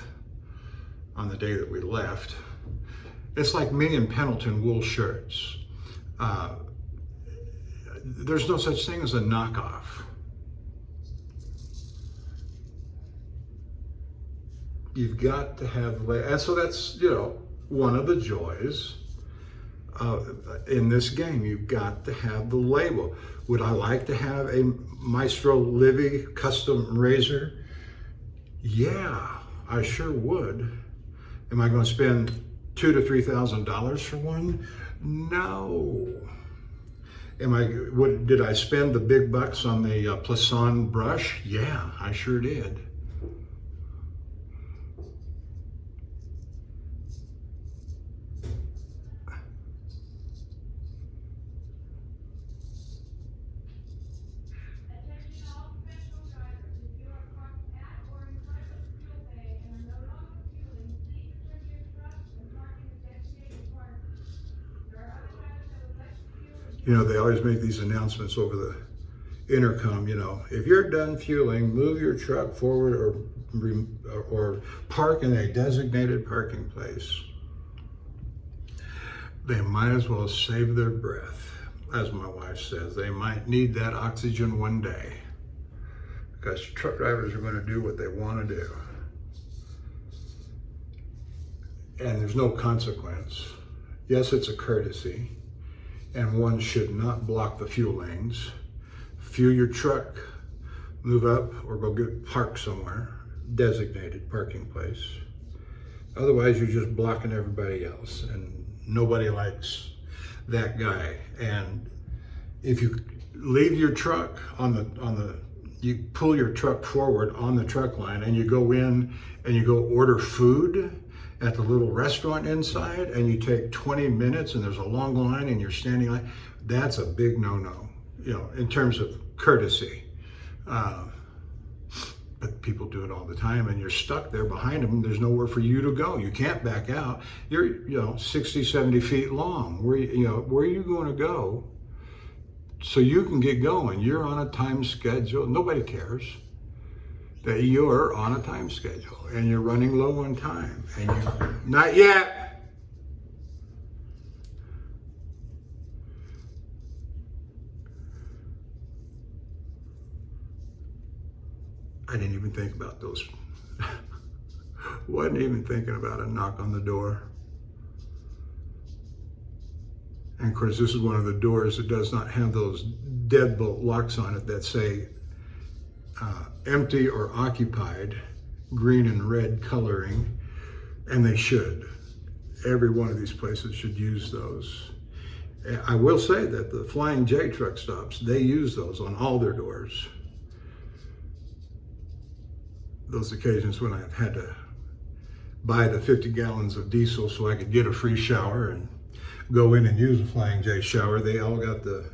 on the day that we left, it's like me and Pendleton wool shirts. There's no such thing as a knockoff. You've got to have, and so that's, you know, one of the joys in this game. You've got to have the label. Would I like to have a Maestro Livy custom razor? Yeah, I sure would. Am I going to spend $2,000 to $3,000 for one? No. Did I spend the big bucks on the Plisson brush? Yeah, I sure did. You know, they always make these announcements over the intercom, you know, if you're done fueling, move your truck forward or park in a designated parking place. They might as well save their breath. As my wife says, they might need that oxygen one day, because truck drivers are going to do what they want to do. And there's no consequence. Yes, it's a courtesy, and one should not block the fuel lanes. Fuel your truck, move up, or go get parked somewhere, designated parking place. Otherwise, you're just blocking everybody else, and nobody likes that guy. And if you leave your truck you pull your truck forward on the truck line, and you go in and you go order food, at the little restaurant inside and you take 20 minutes and there's a long line and you're standing line, that's a big no-no, you know, in terms of courtesy. But people do it all the time and you're stuck there behind them. There's nowhere for you to go. You can't back out. You're, you know, 60, 70 feet long. Where are you going to go so you can get going? You're on a time schedule. Nobody cares that you're on a time schedule and you're running low on time and you're not yet. I didn't even think about those. Wasn't even thinking about a knock on the door. And of course, this is one of the doors that does not have those deadbolt locks on it that say empty or occupied, green and red coloring, and they should. Every one of these places should use those. I will say that the Flying J truck stops, they use those on all their doors. Those occasions when I've had to buy the 50 gallons of diesel so I could get a free shower and go in and use a Flying J shower, they all got the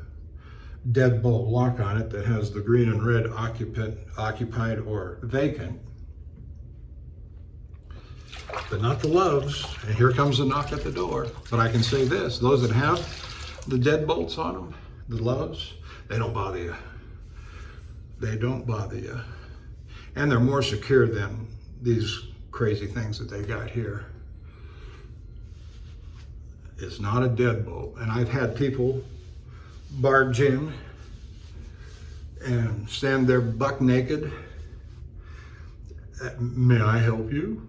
deadbolt lock on it that has the green and red occupied or vacant, but not the Loves. And here comes the knock at the door. But I can say this, those that have the deadbolts on them, the Loves, they don't bother you. They don't bother you. And they're more secure than these crazy things that they got here. It's not a deadbolt. And I've had people barge in and stand there buck naked. May I help you?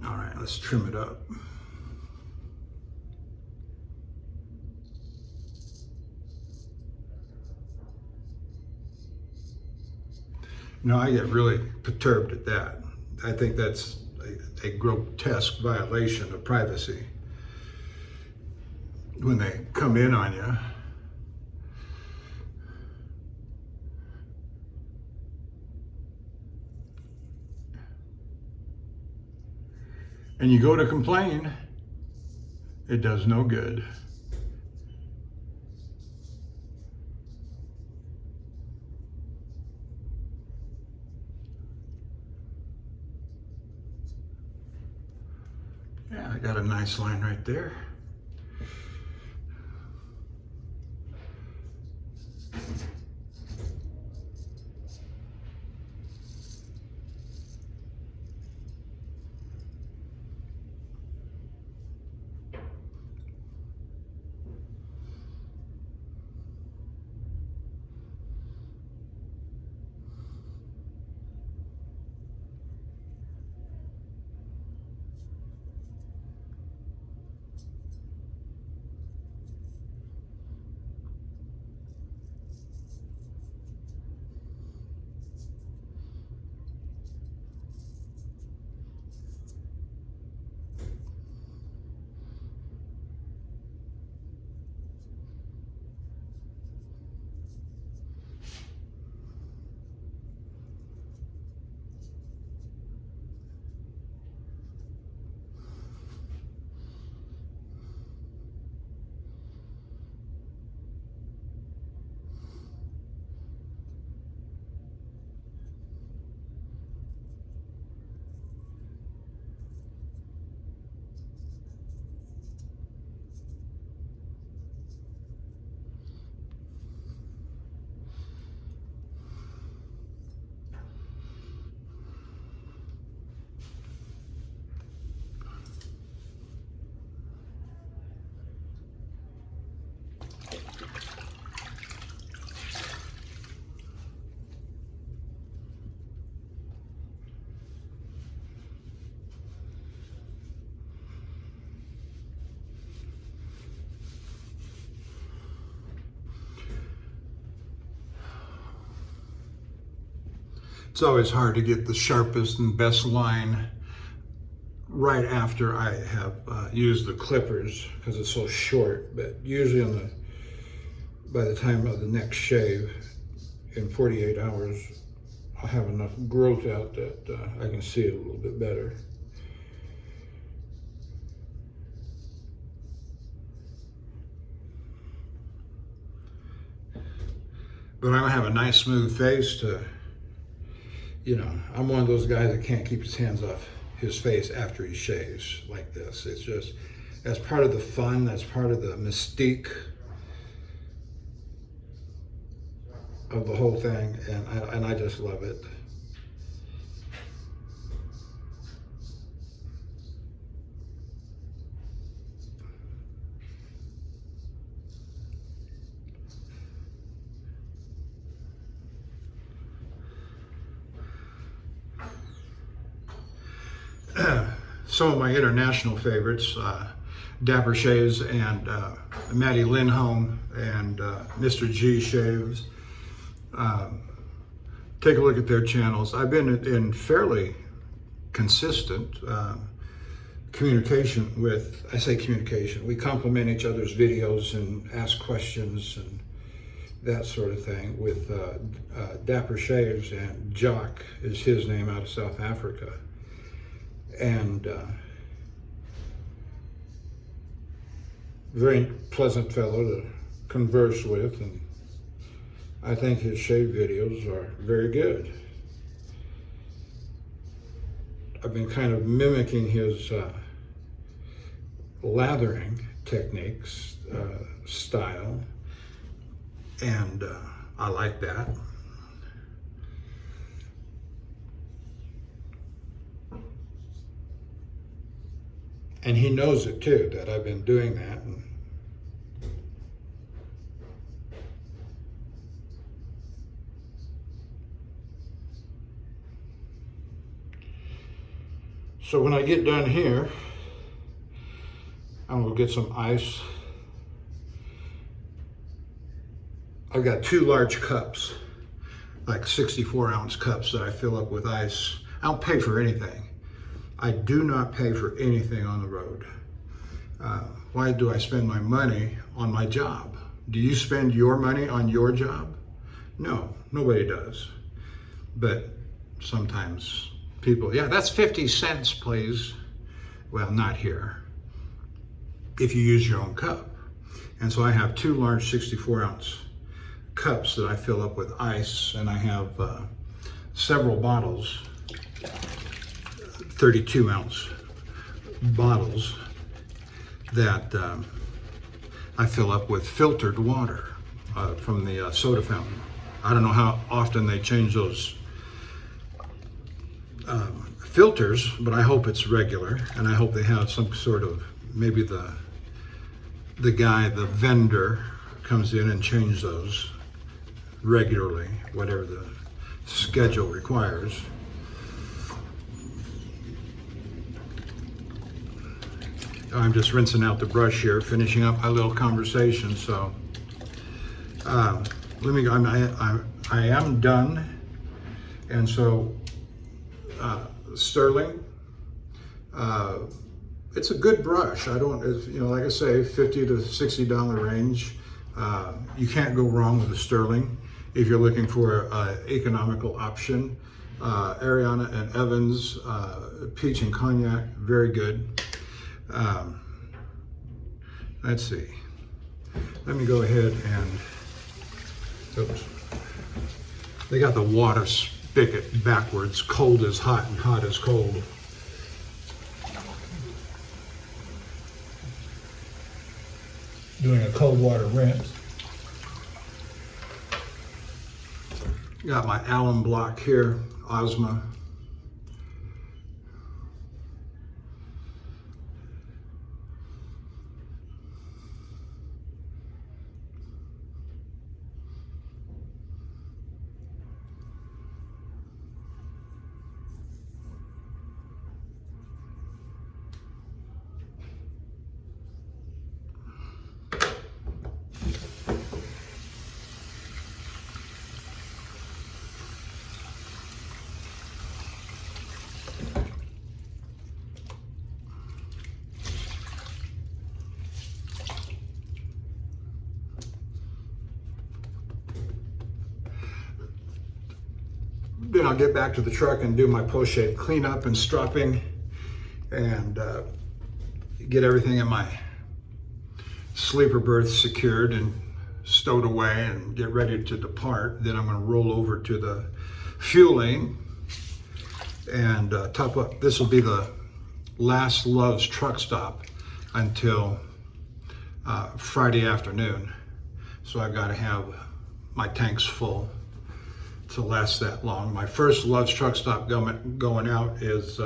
All right, let's trim it up. No, I get really perturbed at that. I think that's a grotesque violation of privacy. When they come in on you, and you go to complain, it does no good. Yeah, I got a nice line right there. It's always hard to get the sharpest and best line right after I have used the clippers because it's so short, but usually by the time of the next shave in 48 hours, I have enough growth out that I can see it a little bit better. But I have a nice smooth face to, you know, I'm one of those guys that can't keep his hands off his face after he shaves like this. It's just, that's part of the fun, that's part of the mystique of the whole thing, and I just love it. Some of my international favorites, Dapper Shaves and Maddie Lindholm and Mr. G Shaves. Take a look at their channels. I've been in fairly consistent communication with, I say communication, we compliment each other's videos and ask questions and that sort of thing with Dapper Shaves, and Jock is his name, out of South Africa. And very pleasant fellow to converse with, and I think his shave videos are very good. I've been kind of mimicking his lathering techniques, style, and I like that. And he knows it too, that I've been doing that. And so when I get done here, I'm gonna get some ice. I've got 2 large cups, like 64-ounce cups that I fill up with ice. I don't pay for anything. I do not pay for anything on the road. Why do I spend my money on my job? Do you spend your money on your job? No, nobody does. But sometimes people, yeah, that's 50 cents, please. Well, not here, if you use your own cup. And so I have 2 large 64-ounce cups that I fill up with ice, and I have several bottles, 32-ounce bottles that I fill up with filtered water from the soda fountain. I don't know how often they change those filters, but I hope it's regular, and I hope they have some sort of, maybe the vendor comes in and changes those regularly, whatever the schedule requires. I'm just rinsing out the brush here, finishing up my little conversation. So let me go. I am done, and so Stirling. It's a good brush. I don't, you know, like I say, $50 to $60 range. You can't go wrong with a Stirling if you're looking for an economical option. Ariana and Evans, peach and cognac, very good. Let's see. Let me go ahead and, oops. They got the water spigot backwards. Cold is hot and hot is cold. Doing a cold water rinse. Got my alum block here, Osma. I'll get back to the truck and do my post-shave cleanup and stropping and get everything in my sleeper berth secured and stowed away and get ready to depart. Then I'm going to roll over to the fuel lane and top up. This will be the last Love's truck stop until Friday afternoon. So I've got to have my tanks full to last that long. My first Love's truck stop going out is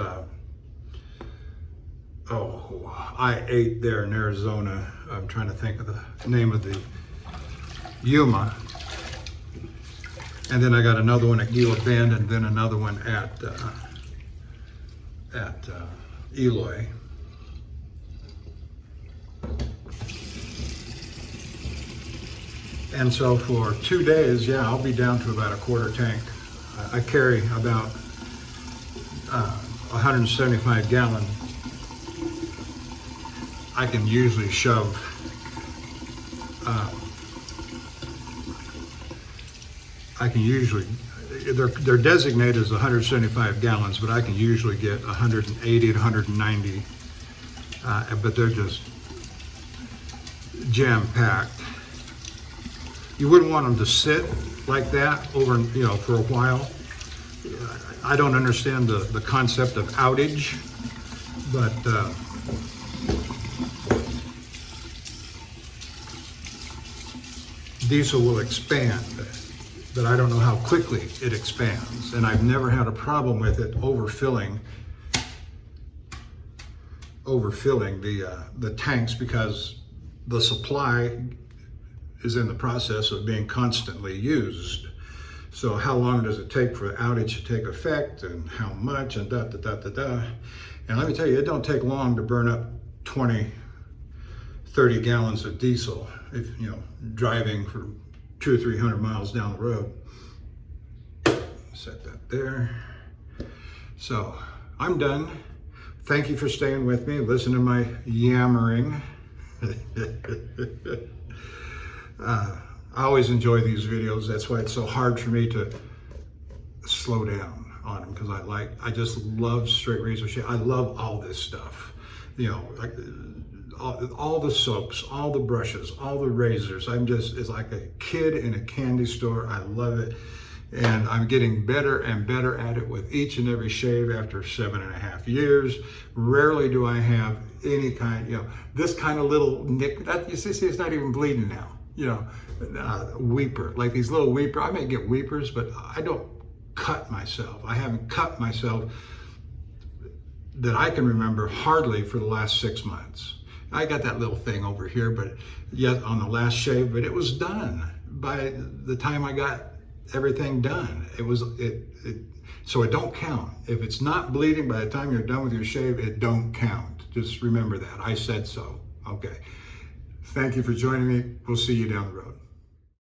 I-8 there in Arizona. I'm trying to think of the name of the Yuma. And then I got another one at Gila Bend, and then another one at Eloy. And so for 2 days, yeah, I'll be down to about a quarter tank. I carry about 175 gallon. I can usually shove they're designated as 175 gallons, but I can usually get 180 to 190, but they're just jam-packed. You wouldn't want them to sit like that over, for a while. I don't understand the concept of outage, but diesel will expand, but I don't know how quickly it expands. And I've never had a problem with it overfilling the tanks, because the supply is in the process of being constantly used. So how long does it take for the outage to take effect, and how much, and da da da da da. And let me tell you, it don't take long to burn up 20, 30 gallons of diesel if driving for 200 or 300 miles down the road. Set that there. So I'm done. Thank you for staying with me, listening to my yammering. I always enjoy these videos. That's why it's so hard for me to slow down on them, because I just love straight razor shave. I love all this stuff, like all the soaps, all the brushes, all the razors. It's like a kid in a candy store. I love it. And I'm getting better and better at it with each and every shave after 7.5 years. Rarely do I have any kind, this kind of little nick. That you see, it's not even bleeding now. Weeper, like these little weeper. I may get weepers, but I don't cut myself. I haven't cut myself that I can remember hardly for the last 6 months. I got that little thing over here, but yet on the last shave, but it was done by the time I got everything done. So it don't count. If it's not bleeding by the time you're done with your shave, it don't count. Just remember that. I said so. Okay. Thank you for joining me. We'll see you down the road.